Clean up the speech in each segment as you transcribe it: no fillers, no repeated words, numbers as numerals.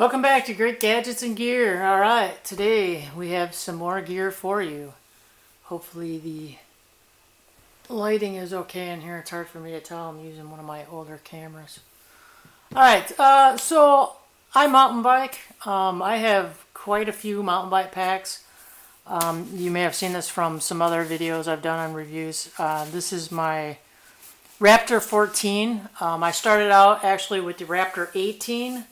Welcome back to Great Gadgets and Gear. Alright, today we have some more gear for you. Hopefully the lighting is okay in here. It's hard for me to tell. I'm using one of my older cameras. Alright, so I mountain bike. I have quite a few mountain bike packs. You may have seen this from some other videos I've done on reviews. This is my Raptor 14. I started out actually with the Raptor 18.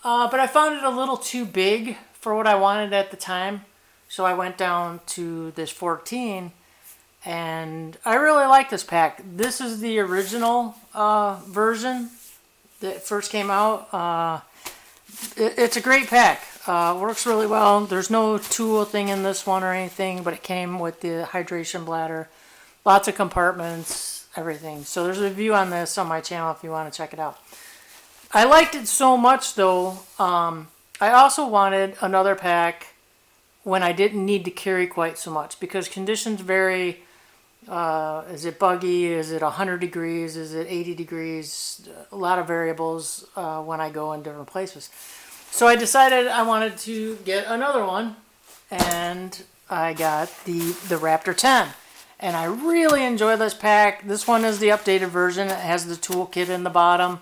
But I found it a little too big for what I wanted at the time. So I went down to this 14. And I really like this pack. This is the original version that first came out. It's a great pack. Works really well. There's no tool thing in this one or anything. But it came with the hydration bladder. Lots of compartments. Everything. So there's a review on this on my channel if you want to check it out. I liked it so much though, I also wanted another pack when I didn't need to carry quite so much because conditions vary. Is it buggy? Is it 100 degrees? Is it 80 degrees? A lot of variables when I go in different places. So I decided I wanted to get another one, and I got the Raptor 10. And I really enjoy this pack. This one is the updated version. It has the toolkit in the bottom.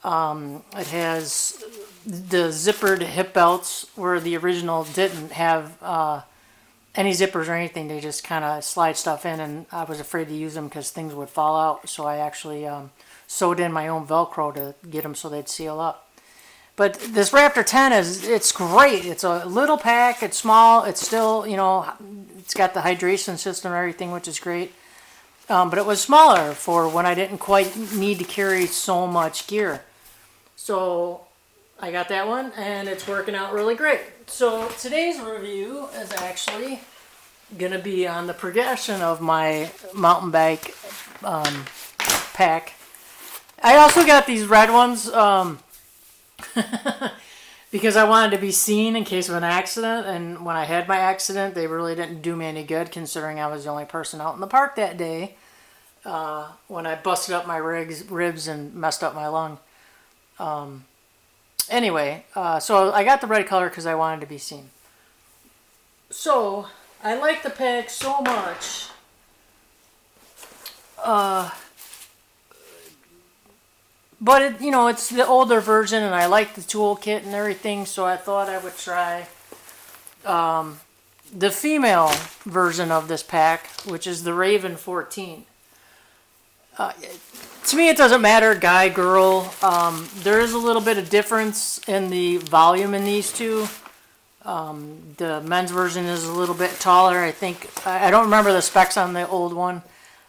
It has the zippered hip belts where the original didn't have any zippers or anything. They just kind of slide stuff in, and I was afraid to use them because things would fall out. So I actually sewed in my own Velcro to get them so they'd seal up. But this Raptor 10 it's great. It's a little pack. It's small. It's still, it's got the hydration system and everything, which is great. But it was smaller for when I didn't quite need to carry so much gear. So I got that one, and it's working out really great. So today's review is actually going to be on the progression of my mountain bike pack. I also got these red ones because I wanted to be seen in case of an accident. And when I had my accident, they really didn't do me any good considering I was the only person out in the park that day when I busted up my ribs and messed up my lung. Anyway, so I got the red color because I wanted to be seen. So I like the pack so much. But it's the older version, and I like the toolkit and everything. So I thought I would try the female version of this pack, which is the Raven 14. To me, it doesn't matter, guy, girl. There is a little bit of difference in the volume in these two. The men's version is a little bit taller. I think, I don't remember the specs on the old one,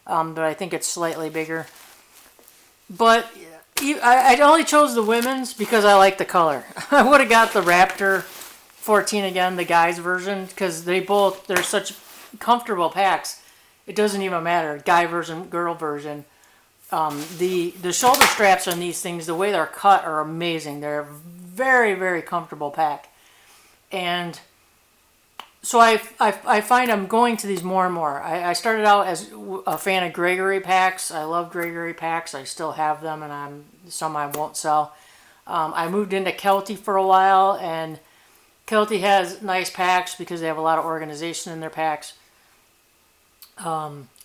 but I think it's slightly bigger. But I only chose the women's because I like the color. I would have got the Raptor 14 again, the guys version, because they're such comfortable packs. It doesn't even matter, guy version, girl version. The shoulder straps on these things, the way they're cut, are amazing. They're a very, very comfortable pack. And so I find I'm going to these more and more. I started out as a fan of Gregory packs. I love Gregory packs. I still have them, and some I won't sell. I moved into Kelty for a while, and Kelty has nice packs because they have a lot of organization in their packs.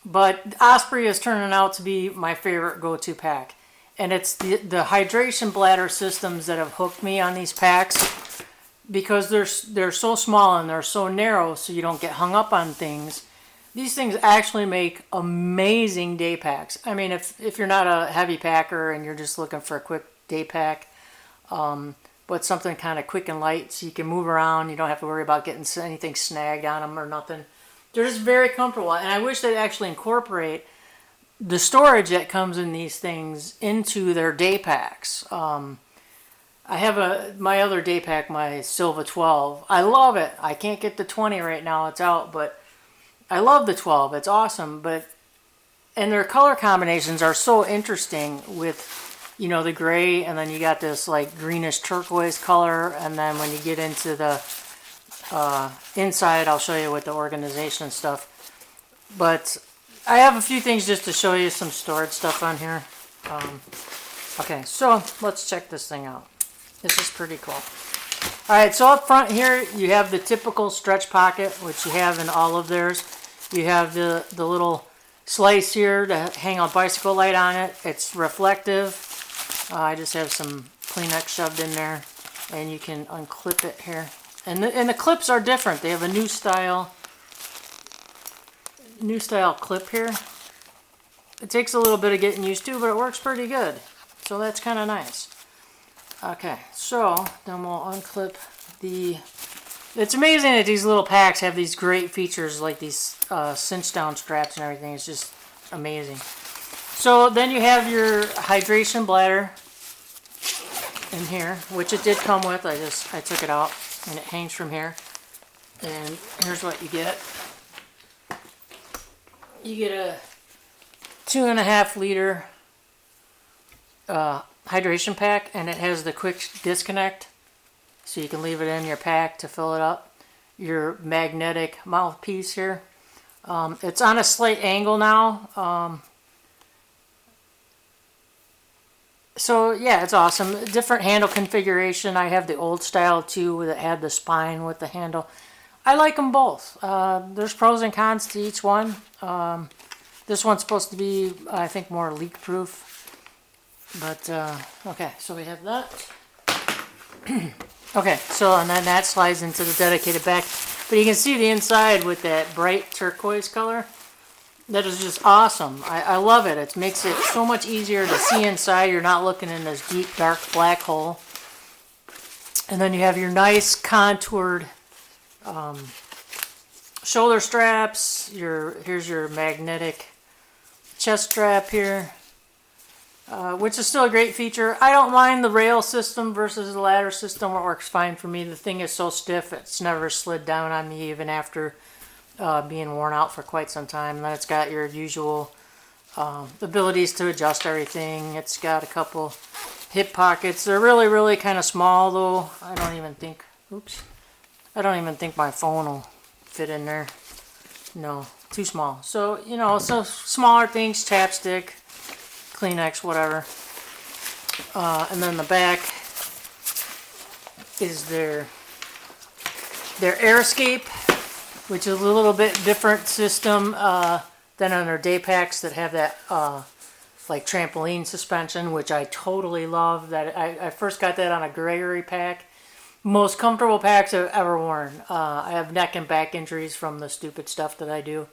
But Osprey is turning out to be my favorite go-to pack. And it's the hydration bladder systems that have hooked me on these packs, because they're so small and they're so narrow so you don't get hung up on things. These things actually make amazing day packs. I mean, if you're not a heavy packer and you're just looking for a quick day pack, but something kind of quick and light so you can move around, you don't have to worry about getting anything snagged on them or nothing. They're just very comfortable, and I wish they'd actually incorporate the storage that comes in these things into their day packs. I have my other day pack, my Silva 12. I love it. I can't get the 20 right now. It's out, but I love the 12. It's awesome. And their color combinations are so interesting with, the gray, and then you got this like greenish turquoise color, and then when you get into the inside, I'll show you with the organization and stuff. But I have a few things just to show you, some storage stuff on here. Okay, so let's check this thing out. This is pretty cool. Alright, so up front here you have the typical stretch pocket, which you have in all of theirs. You have the little slice here to hang a bicycle light on it. It's reflective. I just have some Kleenex shoved in there, and you can unclip it here. And the clips are different. They have a new style clip here. It takes a little bit of getting used to, but it works pretty good. So that's kind of nice. Okay, so then we'll unclip the... It's amazing that these little packs have these great features like these cinch down straps and everything. It's just amazing. So then you have your hydration bladder in here, which it did come with. I took it out and it hangs from here. And here's what you get. You get a 2.5 liter hydration pack, and it has the quick disconnect, so you can leave it in your pack to fill it up. Your magnetic mouthpiece here. It's on a slight angle now. So yeah, it's awesome. Different handle configuration. I have the old style too that had the spine with the handle. I like them both. There's pros and cons to each one. This one's supposed to be, I think, more leak proof. But okay, so we have that. Okay, so and then that slides into the dedicated back. But you can see the inside with that bright turquoise color. That is just awesome. I love it. It makes it so much easier to see inside. You're not looking in this deep, dark black hole. And then you have your nice contoured shoulder straps. Here's your magnetic chest strap here, which is still a great feature. I don't mind the rail system versus the ladder system. It works fine for me. The thing is so stiff, it's never slid down on me even after being worn out for quite some time. And then it's got your usual abilities to adjust everything. It's got a couple hip pockets. They're really, really kind of small though. I don't even think my phone will fit in there. No, too small. So, you know, so smaller things, chapstick, Kleenex, whatever. And then the back is their air escape, which is a little bit different system than on their day packs that have that like trampoline suspension, which I totally love. That I first got that on a Gregory pack. Most comfortable packs I've ever worn. I have neck and back injuries from the stupid stuff that I do,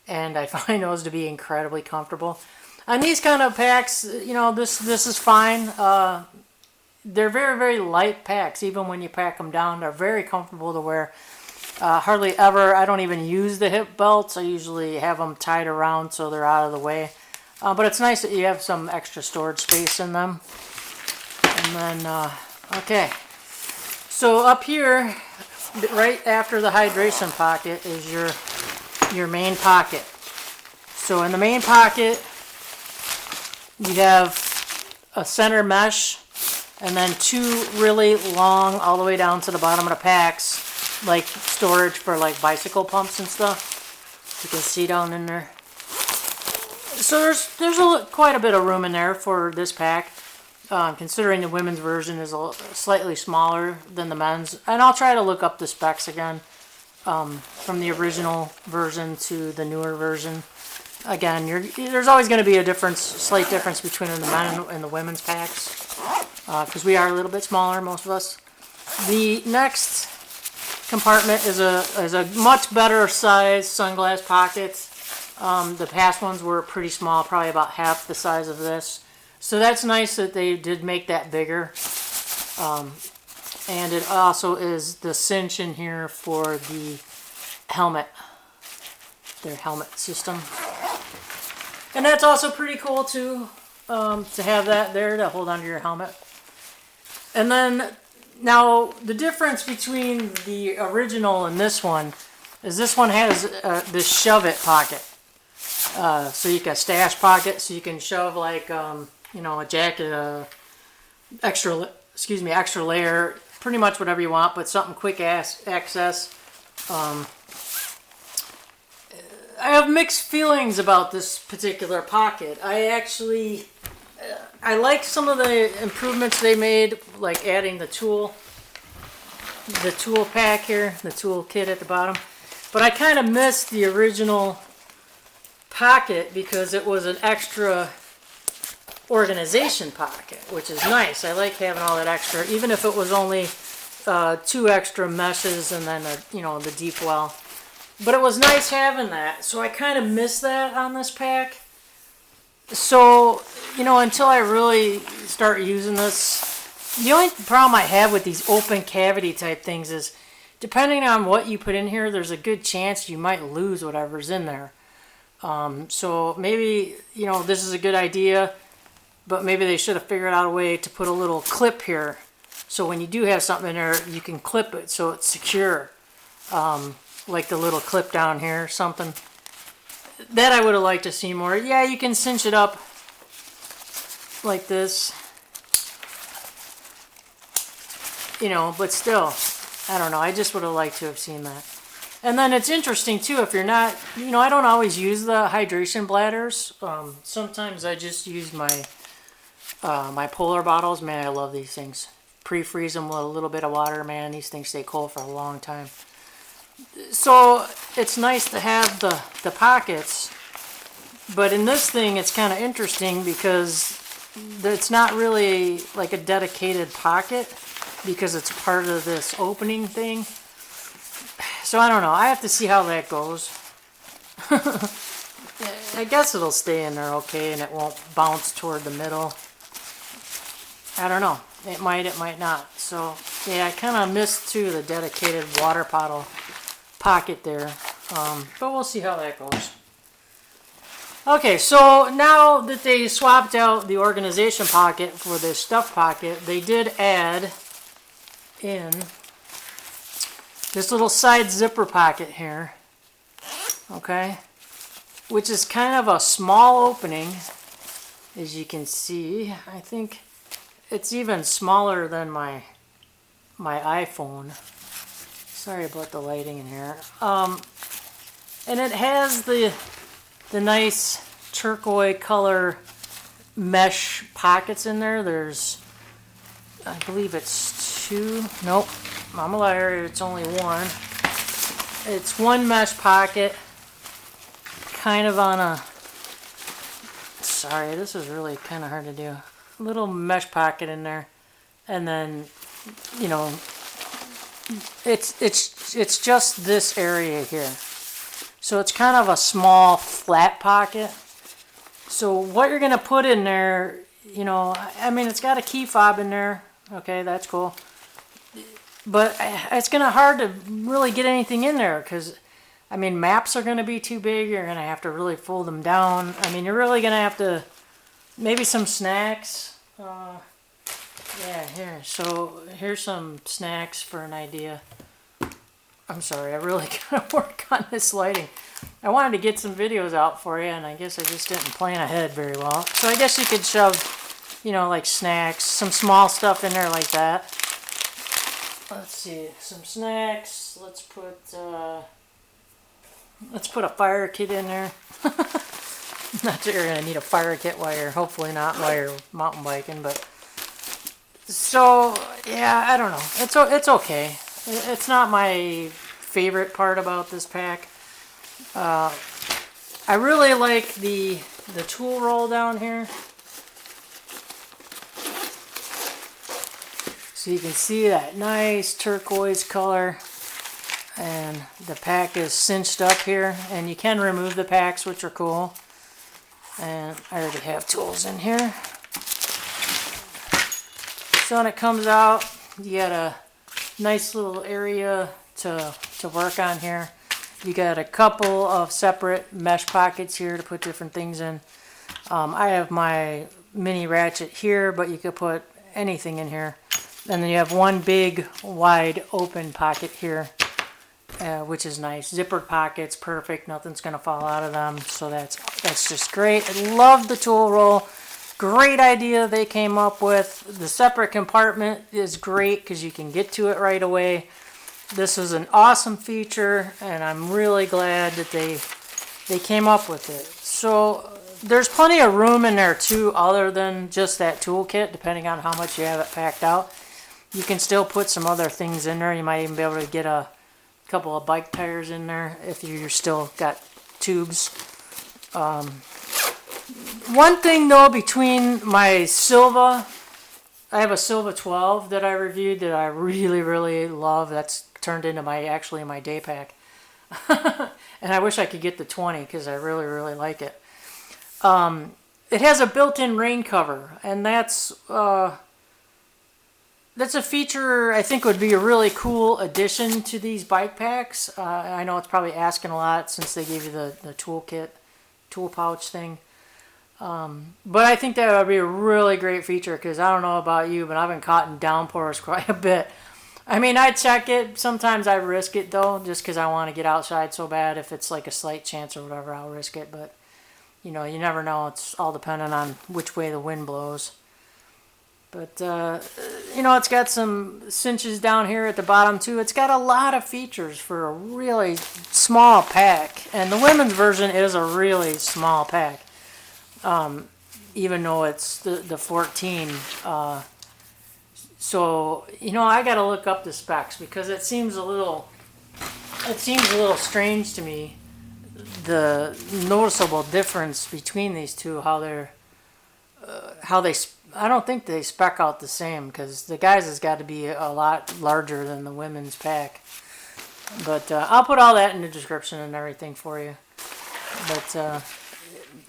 and I find those to be incredibly comfortable. On these kind of packs, you know, this is fine. They're very, very light packs. Even when you pack them down, they're very comfortable to wear. Hardly ever, I don't even use the hip belts. I usually have them tied around so they're out of the way. But it's nice that you have some extra storage space in them. And then, okay. So up here, right after the hydration pocket is your main pocket. So in the main pocket, you have a center mesh and then two really long all the way down to the bottom of the packs, like storage for like bicycle pumps and stuff. You can see down in there. So there's quite a bit of room in there for this pack. Considering the women's version is slightly smaller than the men's. And I'll try to look up the specs again from the original version to the newer version. Again, there's always going to be a slight difference between the men and the women's packs because we are a little bit smaller, most of us. The next compartment is a much better size sunglass pocket. The past ones were pretty small, probably about half the size of this. So that's nice that they did make that bigger. And it also is the cinch in here for the helmet, their helmet system. And that's also pretty cool too, to have that there to hold onto your helmet. And then, now the difference between the original and this one is this one has this shove it pocket. So you got a stash pocket, so you can shove like, you know, a jacket, extra layer, pretty much whatever you want, but something quick access. I have mixed feelings about this particular pocket. I I like some of the improvements they made, like adding the tool pack here, the tool kit at the bottom. But I kind of missed the original pocket because it was an extra organization pocket, which is nice. I like having all that extra, even if it was only 2 extra meshes and then the deep well. But it was nice having that, so I kind of missed that on this pack. So, until I really start using this, the only problem I have with these open cavity type things is, depending on what you put in here, there's a good chance you might lose whatever's in there. So maybe, this is a good idea, but maybe they should have figured out a way to put a little clip here. So when you do have something in there, you can clip it so it's secure. Like the little clip down here or something. That I would have liked to see more. Yeah, you can cinch it up like this. But still, I don't know. I just would have liked to have seen that. And then it's interesting too, if you're not, I don't always use the hydration bladders. Sometimes I just use my my polar bottles. Man, I love these things. Pre-freeze them with a little bit of water, man. These things stay cold for a long time. So it's nice to have the pockets, but in this thing it's kind of interesting because it's not really like a dedicated pocket because it's part of this opening thing. So I don't know. I have to see how that goes. I guess it'll stay in there okay and it won't bounce toward the middle. I don't know. It might not. So yeah, I kind of missed too the dedicated water bottle pocket there. But we'll see how that goes. Okay, so now that they swapped out the organization pocket for the stuff pocket, they did add in this little side zipper pocket here. Okay, which is kind of a small opening, as you can see. I think it's even smaller than my iPhone. Sorry about the lighting in here. And it has the nice turquoise color mesh pockets in there. There's, I believe it's 2. Nope, I'm a liar. It's only 1. It's 1 mesh pocket, kind of on a. Sorry, this is really kind of hard to do. Little mesh pocket in there, and then it's just this area here, so it's kind of a small flat pocket. So what you're gonna put in there, I mean, it's got a key fob in there. Okay, that's cool, but it's gonna hard to really get anything in there because I mean, maps are gonna be too big. You're gonna have to really fold them down. I mean, you're really gonna have to. Maybe some snacks. Yeah, here. So here's some snacks for an idea. I'm sorry, I really gotta work on this lighting. I wanted to get some videos out for you, and I guess I just didn't plan ahead very well. So I guess you could shove, like snacks, some small stuff in there like that. Let's see, some snacks. Let's put a fire kit in there. Not that you're going to need a fire kit while you're, hopefully not while you're mountain biking, but so yeah, I don't know. It's okay. It's not my favorite part about this pack. I really like the tool roll down here. So you can see that nice turquoise color, and the pack is cinched up here, and you can remove the packs, which are cool. And I already have tools in here. So when it comes out, you got a nice little area to work on here. You got a couple of separate mesh pockets here to put different things in. I have my mini ratchet here, but you could put anything in here. And then you have one big wide open pocket here, which is nice. Zippered pockets, perfect. Nothing's gonna fall out of them, so that's just great. I love the tool roll. Great idea they came up with. The separate compartment is great because you can get to it right away. This is an awesome feature, and I'm really glad that they came up with it. So there's plenty of room in there too, other than just that toolkit, depending on how much you have it packed out. You can still put some other things in there. You might even be able to get a couple of bike tires in there if you're still got tubes. One thing though, between my Silva, I have a Silva 12 that I reviewed that I really, really love. That's turned into actually my day pack. And I wish I could get the 20 because I really, really like it. It has a built-in rain cover, and that's a feature I think would be a really cool addition to these bike packs. I know it's probably asking a lot since they gave you the toolkit, tool pouch thing. But I think that would be a really great feature because I don't know about you, but I've been caught in downpours quite a bit. I mean, I check it. Sometimes I risk it, though, just because I want to get outside so bad. If it's like a slight chance or whatever, I'll risk it. But, you know, you never know. It's all dependent on which way the wind blows. But, you know, it's got some cinches down here at the bottom, too. It's got a lot of features for a really small pack. And the women's version is a really small pack. Even though it's the 14. So, you know, I got to look up the specs because it seems a little strange to me, the noticeable difference between these two, I don't think they spec out the same because the guys has got to be a lot larger than the women's pack. But I'll put all that in the description and everything for you. But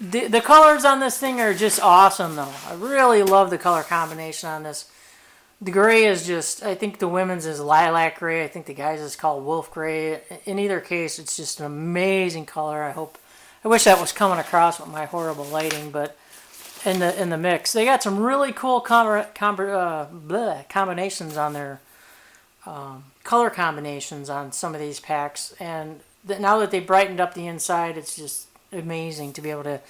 the colors on this thing are just awesome, though. I really love the color combination on this. The gray is just, I think the women's is lilac gray. I think the guys is called wolf gray. In either case, it's just an amazing color. I wish that was coming across with my horrible lighting, but in the mix, they got some really cool combinations on their color combinations on some of these packs. And now that they brightened up the inside, it's just amazing to be able to,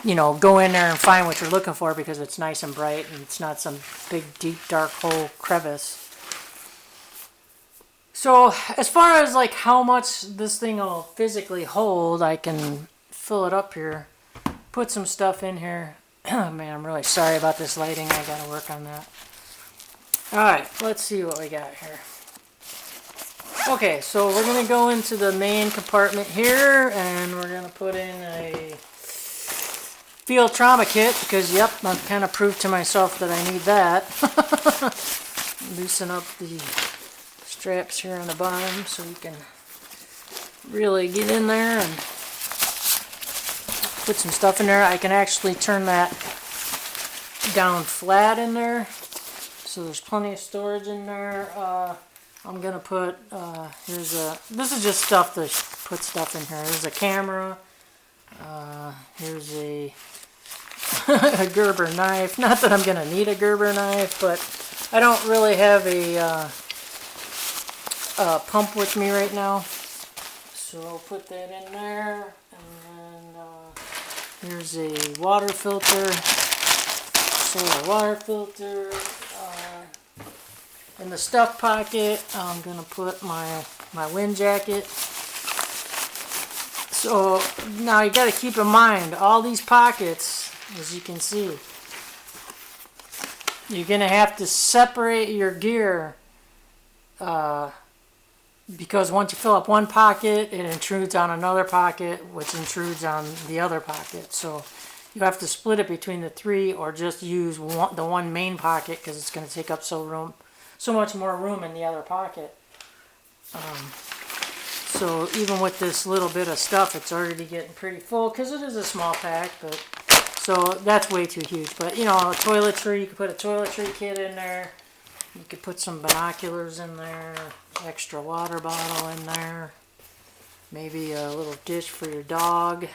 you know, go in there and find what you're looking for because it's nice and bright and it's not some big, deep, dark hole crevice. So as far as like how much this thing will physically hold, I can fill it up here, put some stuff in here. Oh man, I'm really sorry about this lighting. I gotta work on that. Alright, let's see what we got here. Okay, so we're going to go into the main compartment here, and we're going to put in a field trauma kit, because, yep, I've kind of proved to myself that I need that. Loosen up the straps here on the bottom so you can really get in there and put some stuff in there. I can actually turn that down flat in there, so there's plenty of storage in there. I'm gonna put, this is just stuff to put stuff in here. There's a camera, here's a Gerber knife. Not that I'm gonna need a Gerber knife, but I don't really have a pump with me right now. So I'll put that in there, and then here's a water filter, solar water filter. In the stuff pocket, I'm going to put my wind jacket. So now you got to keep in mind, all these pockets, as you can see, you're going to have to separate your gear because once you fill up one pocket, it intrudes on another pocket, which intrudes on the other pocket. So you have to split it between the three or just use the one main pocket because it's going to take up so much more room in the other pocket. So even with this little bit of stuff, it's already getting pretty full because it is a small pack. But so that's way too huge. But you know, toiletry, you could put a toiletry kit in there. You could put some binoculars in there, extra water bottle in there, maybe a little dish for your dog.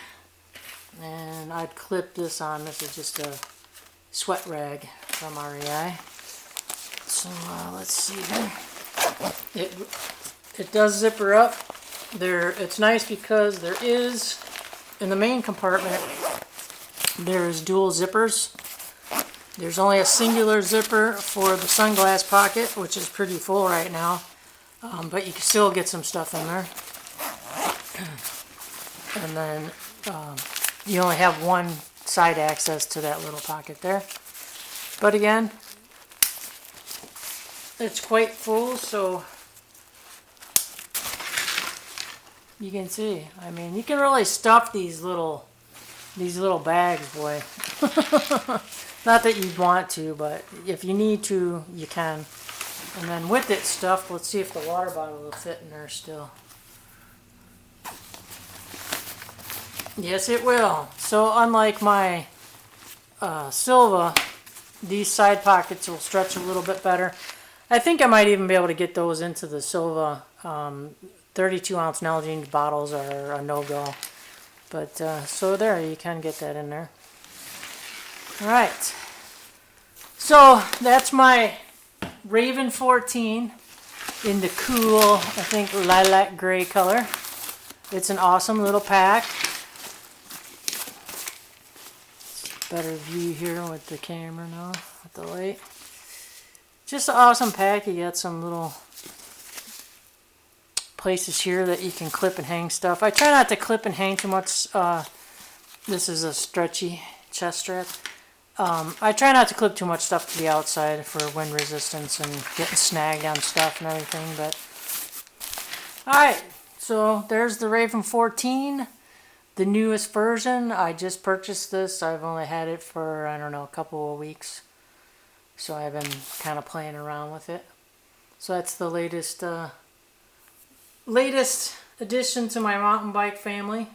And I'd clip this on. This is just a sweat rag from REI. So let's see here. It does zipper up. It's nice because there is, in the main compartment, there's dual zippers. There's only a singular zipper for the sunglass pocket, which is pretty full right now. But you can still get some stuff in there. And then you only have one side access to that little pocket there. But again, it's quite full, so you can see. I mean, you can really stuff these little bags, boy. Not that you'd want to, but if you need to, you can. And then with it stuffed, let's see if the water bottle will fit in there still. Yes, it will. So unlike my Silva, these side pockets will stretch a little bit better. I think I might even be able to get those into the Silva. 32-ounce Nalgene bottles are a no-go. But, so there, you can get that in there. Alright. So, that's my Raven 14 in the cool, I think, lilac gray color. It's an awesome little pack. Better view here with the camera now, with the light. Just an awesome pack. You got some little places here that you can clip and hang stuff. I try not to clip and hang too much. This is a stretchy chest strap. I try not to clip too much stuff to the outside for wind resistance and getting snagged on stuff and everything. But alright, so there's the Raven 14, the newest version. I just purchased this. I've only had it for, I don't know, a couple of weeks. So I've been kind of playing around with it. So that's the latest addition to my mountain bike family.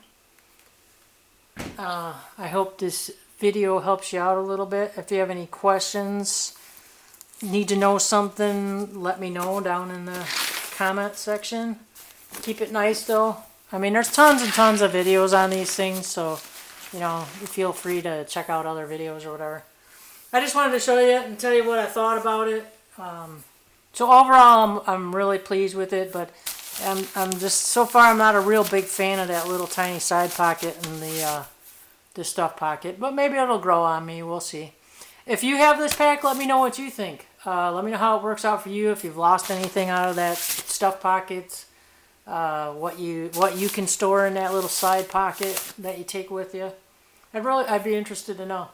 I hope this video helps you out a little bit. If you have any questions, need to know something, let me know down in the comment section. Keep it nice though. I mean, there's tons and tons of videos on these things, so you know, you feel free to check out other videos or whatever. I just wanted to show you and tell you what I thought about it. So overall, I'm really pleased with it, but I'm just, so far I'm not a real big fan of that little tiny side pocket and the stuff pocket, but maybe it'll grow on me. We'll see. If you have this pack, let me know what you think. Let me know how it works out for you. If you've lost anything out of that stuff pocket, what you can store in that little side pocket that you take with you. I'd be interested to know.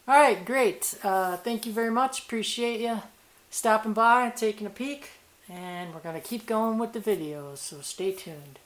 All right, great. Thank you very much. Appreciate you stopping by, taking a peek, and we're gonna keep going with the videos. So stay tuned.